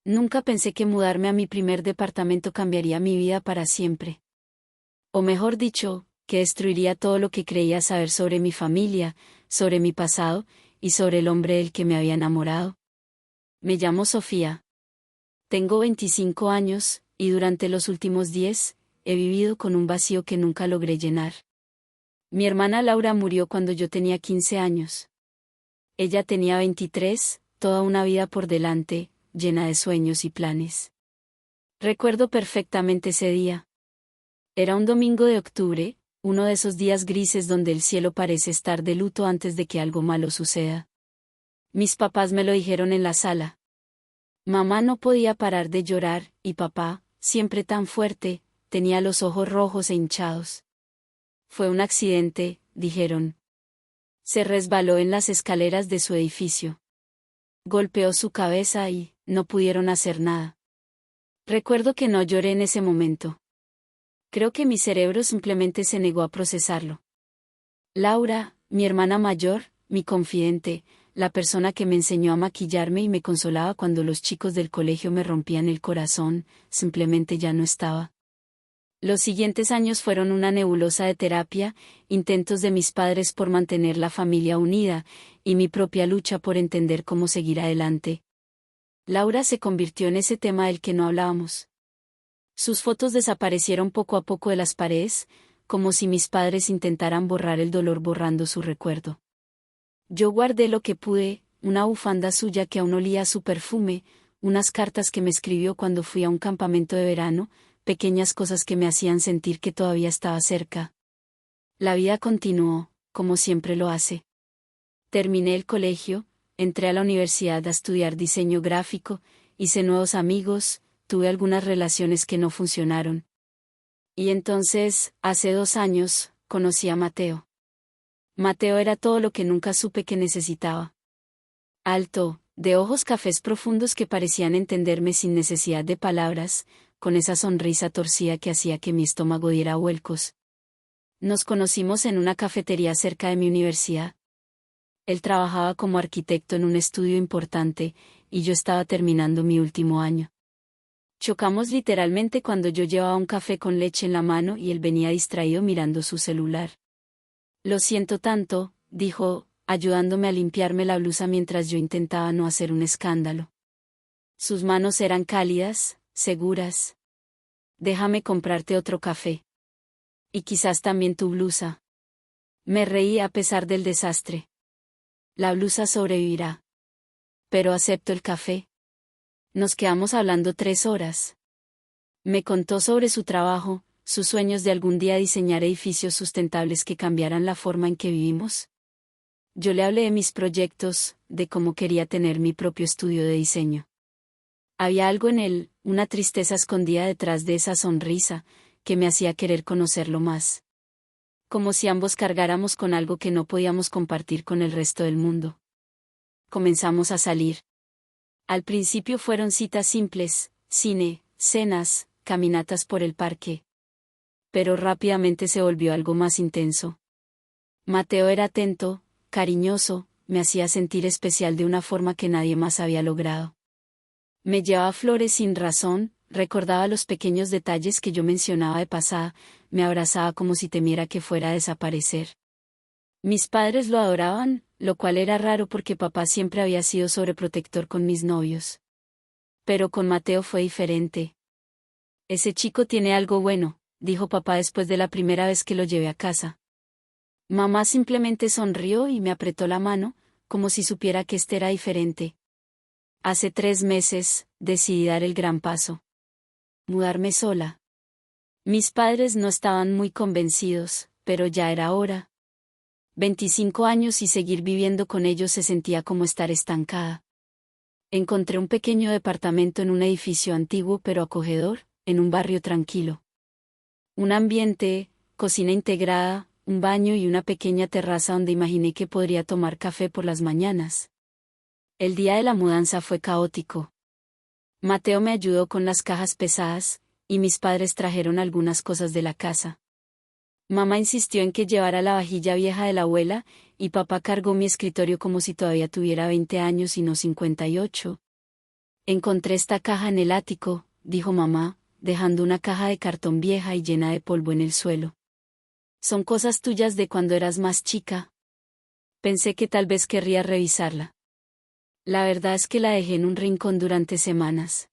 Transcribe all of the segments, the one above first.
Nunca pensé que mudarme a mi primer departamento cambiaría mi vida para siempre. O mejor dicho, que destruiría todo lo que creía saber sobre mi familia, sobre mi pasado, y sobre el hombre del que me había enamorado. Me llamo Sofía. Tengo 25 años, y durante los últimos 10, he vivido con un vacío que nunca logré llenar. Mi hermana Laura murió cuando yo tenía 15 años. Ella tenía 23, toda una vida por delante, llena de sueños y planes. Recuerdo perfectamente ese día. Era un domingo de octubre, uno de esos días grises donde el cielo parece estar de luto antes de que algo malo suceda. Mis papás me lo dijeron en la sala. Mamá no podía parar de llorar, y papá, siempre tan fuerte, tenía los ojos rojos e hinchados. Fue un accidente, dijeron. Se resbaló en las escaleras de su edificio. Golpeó su cabeza y no pudieron hacer nada. Recuerdo que no lloré en ese momento. Creo que mi cerebro simplemente se negó a procesarlo. Laura, mi hermana mayor, mi confidente, la persona que me enseñó a maquillarme y me consolaba cuando los chicos del colegio me rompían el corazón, simplemente ya no estaba. Los siguientes años fueron una nebulosa de terapia, intentos de mis padres por mantener la familia unida, y mi propia lucha por entender cómo seguir adelante. Laura se convirtió en ese tema del que no hablábamos. Sus fotos desaparecieron poco a poco de las paredes, como si mis padres intentaran borrar el dolor borrando su recuerdo. Yo guardé lo que pude, una bufanda suya que aún olía a su perfume, unas cartas que me escribió cuando fui a un campamento de verano, pequeñas cosas que me hacían sentir que todavía estaba cerca. La vida continuó, como siempre lo hace. Terminé el colegio, entré a la universidad a estudiar diseño gráfico, hice nuevos amigos, tuve algunas relaciones que no funcionaron. Y entonces, hace 2 años, conocí a Mateo. Mateo era todo lo que nunca supe que necesitaba. Alto, de ojos cafés profundos que parecían entenderme sin necesidad de palabras, con esa sonrisa torcida que hacía que mi estómago diera vuelcos. Nos conocimos en una cafetería cerca de mi universidad. Él trabajaba como arquitecto en un estudio importante, y yo estaba terminando mi último año. Chocamos literalmente cuando yo llevaba un café con leche en la mano y él venía distraído mirando su celular. Lo siento tanto, dijo, ayudándome a limpiarme la blusa mientras yo intentaba no hacer un escándalo. Sus manos eran cálidas, seguras. Déjame comprarte otro café. Y quizás también tu blusa. Me reí a pesar del desastre. La blusa sobrevivirá. Pero acepto el café. Nos quedamos hablando 3 horas. Me contó sobre su trabajo, sus sueños de algún día diseñar edificios sustentables que cambiaran la forma en que vivimos. Yo le hablé de mis proyectos, de cómo quería tener mi propio estudio de diseño. Había algo en él, una tristeza escondida detrás de esa sonrisa, que me hacía querer conocerlo más. Como si ambos cargáramos con algo que no podíamos compartir con el resto del mundo. Comenzamos a salir. Al principio fueron citas simples, cine, cenas, caminatas por el parque. Pero rápidamente se volvió algo más intenso. Mateo era atento, cariñoso, me hacía sentir especial de una forma que nadie más había logrado. Me llevaba flores sin razón, recordaba los pequeños detalles que yo mencionaba de pasada, me abrazaba como si temiera que fuera a desaparecer. Mis padres lo adoraban, lo cual era raro porque papá siempre había sido sobreprotector con mis novios. Pero con Mateo fue diferente. Ese chico tiene algo bueno, dijo papá después de la primera vez que lo llevé a casa. Mamá simplemente sonrió y me apretó la mano, como si supiera que este era diferente. Hace 3 meses, decidí dar el gran paso. Mudarme sola. Mis padres no estaban muy convencidos, pero ya era hora. 25 años y seguir viviendo con ellos se sentía como estar estancada. Encontré un pequeño departamento en un edificio antiguo pero acogedor, en un barrio tranquilo. Un ambiente, cocina integrada, un baño y una pequeña terraza donde imaginé que podría tomar café por las mañanas. El día de la mudanza fue caótico. Mateo me ayudó con las cajas pesadas, y mis padres trajeron algunas cosas de la casa. Mamá insistió en que llevara la vajilla vieja de la abuela, y papá cargó mi escritorio como si todavía tuviera 20 años y no 58. Encontré esta caja en el ático, dijo mamá, dejando una caja de cartón vieja y llena de polvo en el suelo. Son cosas tuyas de cuando eras más chica. Pensé que tal vez querrías revisarla. La verdad es que la dejé en un rincón durante semanas.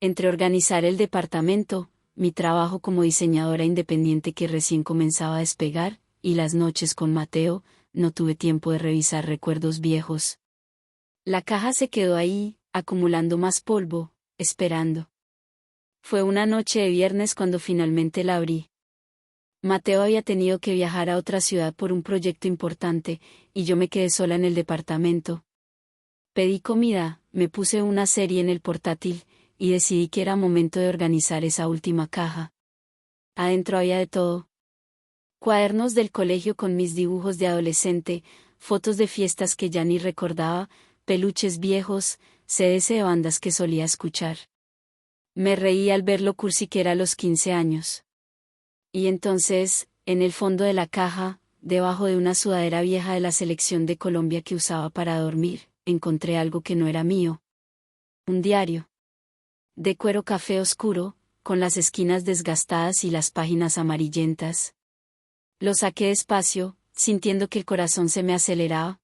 Entre organizar el departamento, mi trabajo como diseñadora independiente que recién comenzaba a despegar, y las noches con Mateo, no tuve tiempo de revisar recuerdos viejos. La caja se quedó ahí, acumulando más polvo, esperando. Fue una noche de viernes cuando finalmente la abrí. Mateo había tenido que viajar a otra ciudad por un proyecto importante, y yo me quedé sola en el departamento. Pedí comida, me puse una serie en el portátil, y decidí que era momento de organizar esa última caja. Adentro había de todo. Cuadernos del colegio con mis dibujos de adolescente, fotos de fiestas que ya ni recordaba, peluches viejos, CDs de bandas que solía escuchar. Me reí al ver lo cursi que era a los 15 años. Y entonces, en el fondo de la caja, debajo de una sudadera vieja de la selección de Colombia que usaba para dormir, encontré algo que no era mío. Un diario. De cuero café oscuro, con las esquinas desgastadas y las páginas amarillentas. Lo saqué despacio, sintiendo que el corazón se me aceleraba.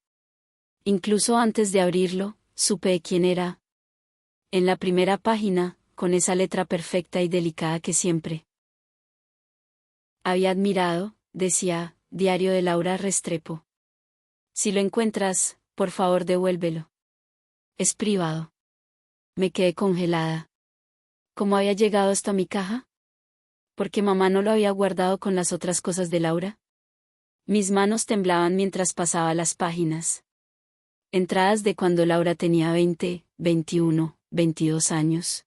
Incluso antes de abrirlo, supe de quién era. En la primera página, con esa letra perfecta y delicada que siempre había admirado, decía, Diario de Laura Restrepo. Si lo encuentras, por favor devuélvelo. Es privado. Me quedé congelada. ¿Cómo había llegado hasta mi caja? ¿Por qué mamá no lo había guardado con las otras cosas de Laura? Mis manos temblaban mientras pasaba las páginas. Entradas de cuando Laura tenía 20, 21, 22 años.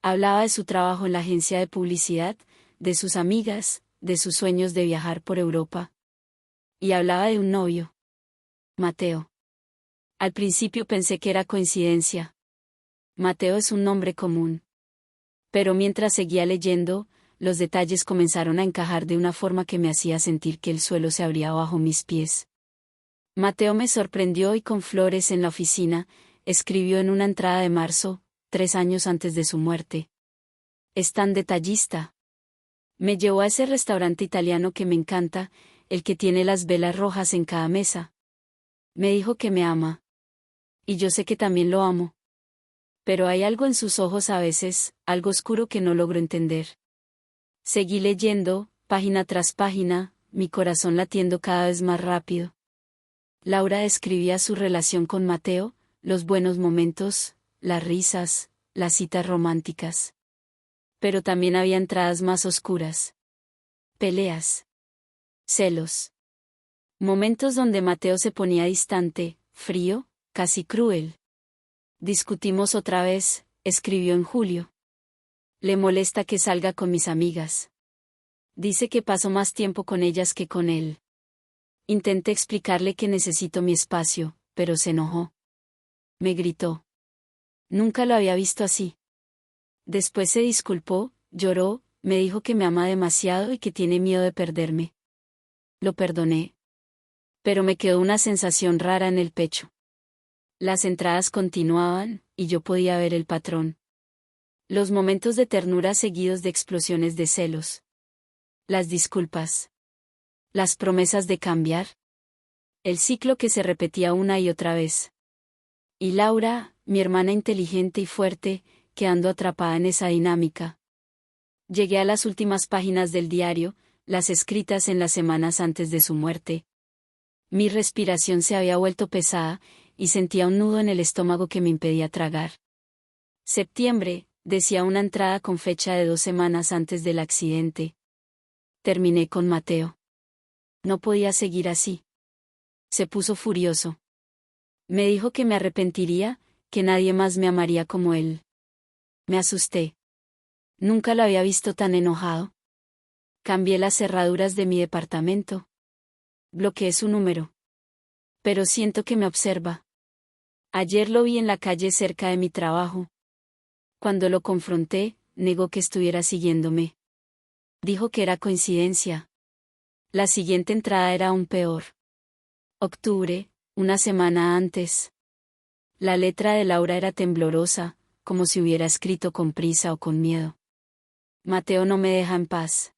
Hablaba de su trabajo en la agencia de publicidad, de sus amigas, de sus sueños de viajar por Europa. Y hablaba de un novio. Mateo. Al principio pensé que era coincidencia. Mateo es un nombre común. Pero mientras seguía leyendo, los detalles comenzaron a encajar de una forma que me hacía sentir que el suelo se abría bajo mis pies. Mateo me sorprendió y con flores en la oficina, escribió en una entrada de marzo, 3 años antes de su muerte. Es tan detallista. Me llevó a ese restaurante italiano que me encanta, el que tiene las velas rojas en cada mesa. Me dijo que me ama. Y yo sé que también lo amo. Pero hay algo en sus ojos a veces, algo oscuro que no logro entender. Seguí leyendo, página tras página, mi corazón latiendo cada vez más rápido. Laura describía su relación con Mateo, los buenos momentos, las risas, las citas románticas. Pero también había entradas más oscuras. Peleas. Celos. Momentos donde Mateo se ponía distante, frío, casi cruel. Discutimos otra vez, escribió en julio. Le molesta que salga con mis amigas. Dice que paso más tiempo con ellas que con él. Intenté explicarle que necesito mi espacio, pero se enojó. Me gritó. Nunca lo había visto así. Después se disculpó, lloró, me dijo que me ama demasiado y que tiene miedo de perderme. Lo perdoné. Pero me quedó una sensación rara en el pecho. Las entradas continuaban, y yo podía ver el patrón. Los momentos de ternura seguidos de explosiones de celos. Las disculpas. Las promesas de cambiar. El ciclo que se repetía una y otra vez. Y Laura, mi hermana inteligente y fuerte, quedando atrapada en esa dinámica. Llegué a las últimas páginas del diario, las escritas en las semanas antes de su muerte. Mi respiración se había vuelto pesada, y sentía un nudo en el estómago que me impedía tragar. Septiembre, decía una entrada con fecha de 2 semanas antes del accidente. Terminé con Mateo. No podía seguir así. Se puso furioso. Me dijo que me arrepentiría, que nadie más me amaría como él. Me asusté. Nunca lo había visto tan enojado. Cambié las cerraduras de mi departamento. Bloqueé su número. Pero siento que me observa. Ayer lo vi en la calle cerca de mi trabajo. Cuando lo confronté, negó que estuviera siguiéndome. Dijo que era coincidencia. La siguiente entrada era aún peor. Octubre, una semana antes. La letra de Laura era temblorosa, como si hubiera escrito con prisa o con miedo. Mateo no me deja en paz.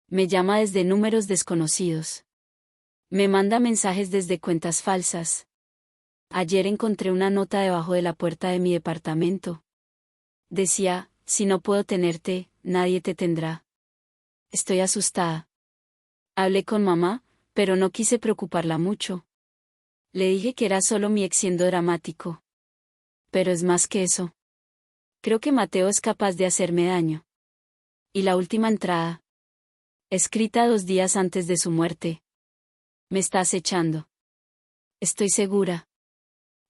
Me llama desde números desconocidos. Me manda mensajes desde cuentas falsas. Ayer encontré una nota debajo de la puerta de mi departamento. Decía, si no puedo tenerte, nadie te tendrá. Estoy asustada. Hablé con mamá, pero no quise preocuparla mucho. Le dije que era solo mi ex siendo dramático. Pero es más que eso. Creo que Mateo es capaz de hacerme daño. Y la última entrada. Escrita 2 días antes de su muerte. Me está acechando. Estoy segura.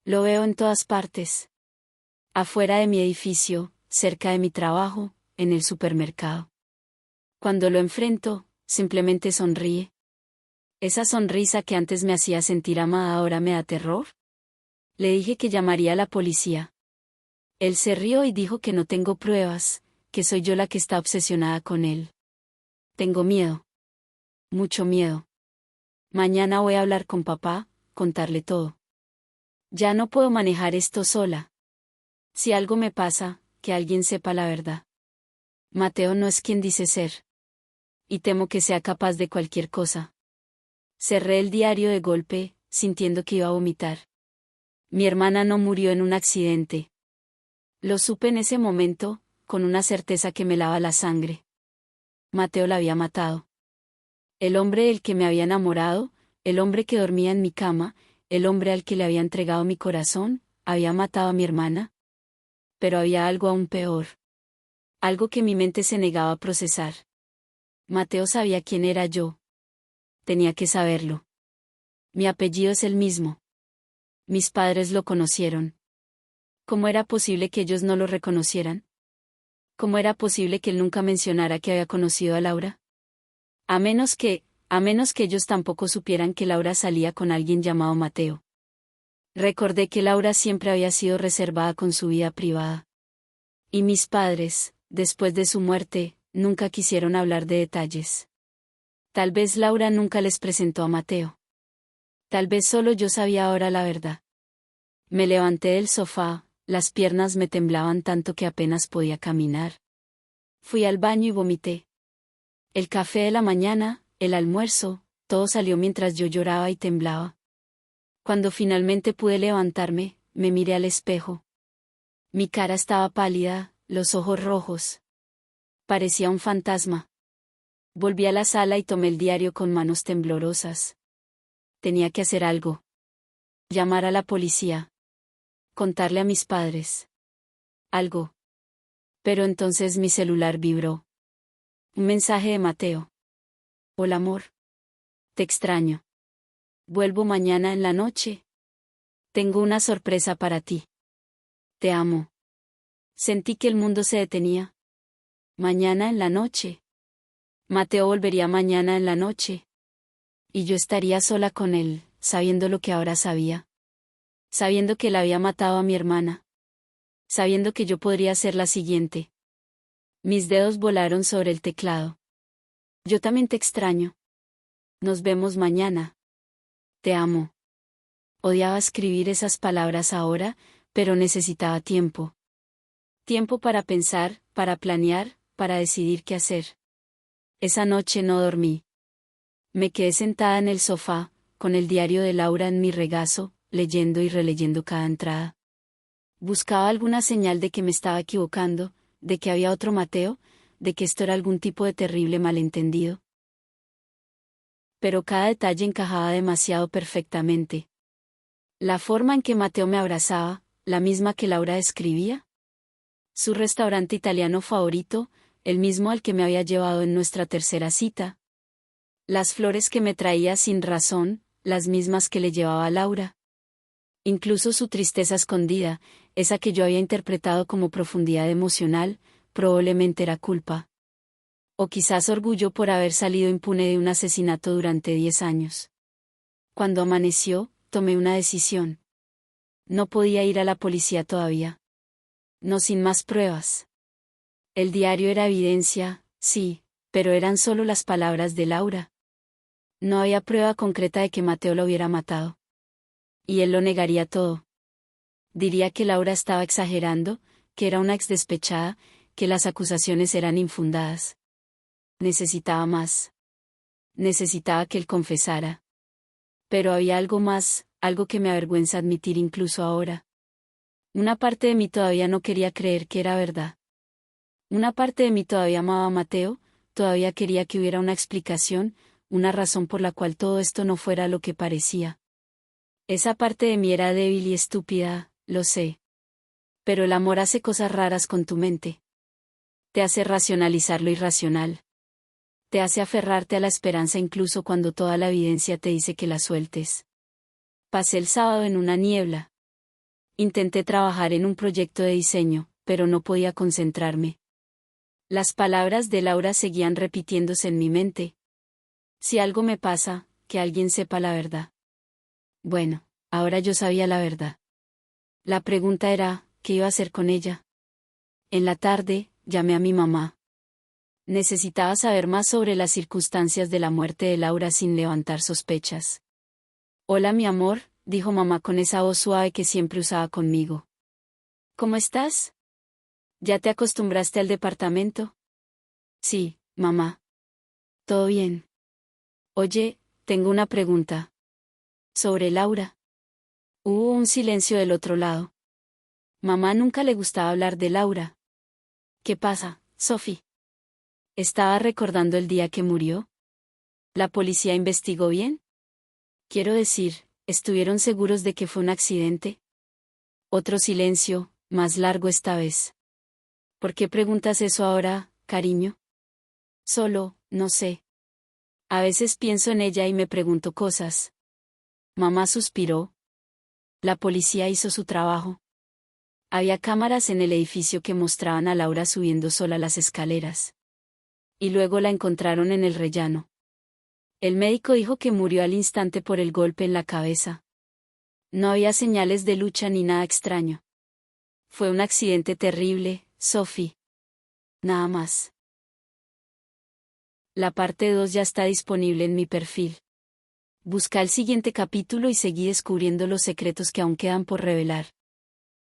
Lo veo en todas partes. Afuera de mi edificio, cerca de mi trabajo, en el supermercado. Cuando lo enfrento, simplemente sonríe. Esa sonrisa que antes me hacía sentir amada ahora me da terror. Le dije que llamaría a la policía. Él se rió y dijo que no tengo pruebas, que soy yo la que está obsesionada con él. Tengo miedo. Mucho miedo. Mañana voy a hablar con papá, contarle todo. Ya no puedo manejar esto sola. Si algo me pasa, que alguien sepa la verdad. Mateo no es quien dice ser. Y temo que sea capaz de cualquier cosa. Cerré el diario de golpe, sintiendo que iba a vomitar. Mi hermana no murió en un accidente. Lo supe en ese momento, con una certeza que me lava la sangre. Mateo la había matado. El hombre del que me había enamorado, el hombre que dormía en mi cama, el hombre al que le había entregado mi corazón, había matado a mi hermana. Pero había algo aún peor. Algo que mi mente se negaba a procesar. Mateo sabía quién era yo. Tenía que saberlo. Mi apellido es el mismo. Mis padres lo conocieron. ¿Cómo era posible que ellos no lo reconocieran? ¿Cómo era posible que él nunca mencionara que había conocido a Laura? A menos que ellos tampoco supieran que Laura salía con alguien llamado Mateo. Recordé que Laura siempre había sido reservada con su vida privada. Y mis padres, después de su muerte, nunca quisieron hablar de detalles. Tal vez Laura nunca les presentó a Mateo. Tal vez solo yo sabía ahora la verdad. Me levanté del sofá, las piernas me temblaban tanto que apenas podía caminar. Fui al baño y vomité. El café de la mañana, el almuerzo, todo salió mientras yo lloraba y temblaba. Cuando finalmente pude levantarme, me miré al espejo. Mi cara estaba pálida, los ojos rojos. Parecía un fantasma. Volví a la sala y tomé el diario con manos temblorosas. Tenía que hacer algo. Llamar a la policía. Contarle a mis padres. Algo. Pero entonces mi celular vibró. Un mensaje de Mateo. Hola amor. Te extraño. Vuelvo mañana en la noche. Tengo una sorpresa para ti. Te amo. Sentí que el mundo se detenía. Mañana en la noche. Mateo volvería mañana en la noche. Y yo estaría sola con él, sabiendo lo que ahora sabía. Sabiendo que él había matado a mi hermana. Sabiendo que yo podría ser la siguiente. Mis dedos volaron sobre el teclado. Yo también te extraño. Nos vemos mañana. Te amo. Odiaba escribir esas palabras ahora, pero necesitaba tiempo. Tiempo para pensar, para planear, para decidir qué hacer. Esa noche no dormí. Me quedé sentada en el sofá, con el diario de Laura en mi regazo, leyendo y releyendo cada entrada. Buscaba alguna señal de que me estaba equivocando, de que había otro Mateo, de que esto era algún tipo de terrible malentendido. Pero cada detalle encajaba demasiado perfectamente. La forma en que Mateo me abrazaba, la misma que Laura describía. Su restaurante italiano favorito, el mismo al que me había llevado en nuestra tercera cita. Las flores que me traía sin razón, las mismas que le llevaba a Laura. Incluso su tristeza escondida, esa que yo había interpretado como profundidad emocional, probablemente era culpa. O quizás orgullo por haber salido impune de un asesinato durante 10 años. Cuando amaneció, tomé una decisión. No podía ir a la policía todavía. No sin más pruebas. El diario era evidencia, sí, pero eran solo las palabras de Laura. No había prueba concreta de que Mateo lo hubiera matado. Y él lo negaría todo. Diría que Laura estaba exagerando, que era una ex despechada, que las acusaciones eran infundadas. Necesitaba más. Necesitaba que él confesara. Pero había algo más, algo que me avergüenza admitir incluso ahora. Una parte de mí todavía no quería creer que era verdad. Una parte de mí todavía amaba a Mateo, todavía quería que hubiera una explicación, una razón por la cual todo esto no fuera lo que parecía. Esa parte de mí era débil y estúpida, lo sé. Pero el amor hace cosas raras con tu mente. Te hace racionalizar lo irracional. Te hace aferrarte a la esperanza incluso cuando toda la evidencia te dice que la sueltes. Pasé el sábado en una niebla. Intenté trabajar en un proyecto de diseño, pero no podía concentrarme. Las palabras de Laura seguían repitiéndose en mi mente. Si algo me pasa, que alguien sepa la verdad. Bueno, ahora yo sabía la verdad. La pregunta era, ¿qué iba a hacer con ella? En la tarde, llamé a mi mamá. Necesitaba saber más sobre las circunstancias de la muerte de Laura sin levantar sospechas. Hola mi amor, dijo mamá con esa voz suave que siempre usaba conmigo. ¿Cómo estás? ¿Ya te acostumbraste al departamento? Sí, mamá. ¿Todo bien? Oye, tengo una pregunta. ¿Sobre Laura? Hubo un silencio del otro lado. Mamá nunca le gustaba hablar de Laura. ¿Qué pasa, Sophie? ¿Estaba recordando el día que murió? ¿La policía investigó bien? Quiero decir, ¿estuvieron seguros de que fue un accidente? Otro silencio, más largo esta vez. ¿Por qué preguntas eso ahora, cariño? Solo, no sé. A veces pienso en ella y me pregunto cosas. Mamá suspiró. La policía hizo su trabajo. Había cámaras en el edificio que mostraban a Laura subiendo sola las escaleras. Y luego la encontraron en el rellano. El médico dijo que murió al instante por el golpe en la cabeza. No había señales de lucha ni nada extraño. Fue un accidente terrible, Sophie. Nada más. La parte 2 ya está disponible en mi perfil. Busca el siguiente capítulo y seguí descubriendo los secretos que aún quedan por revelar.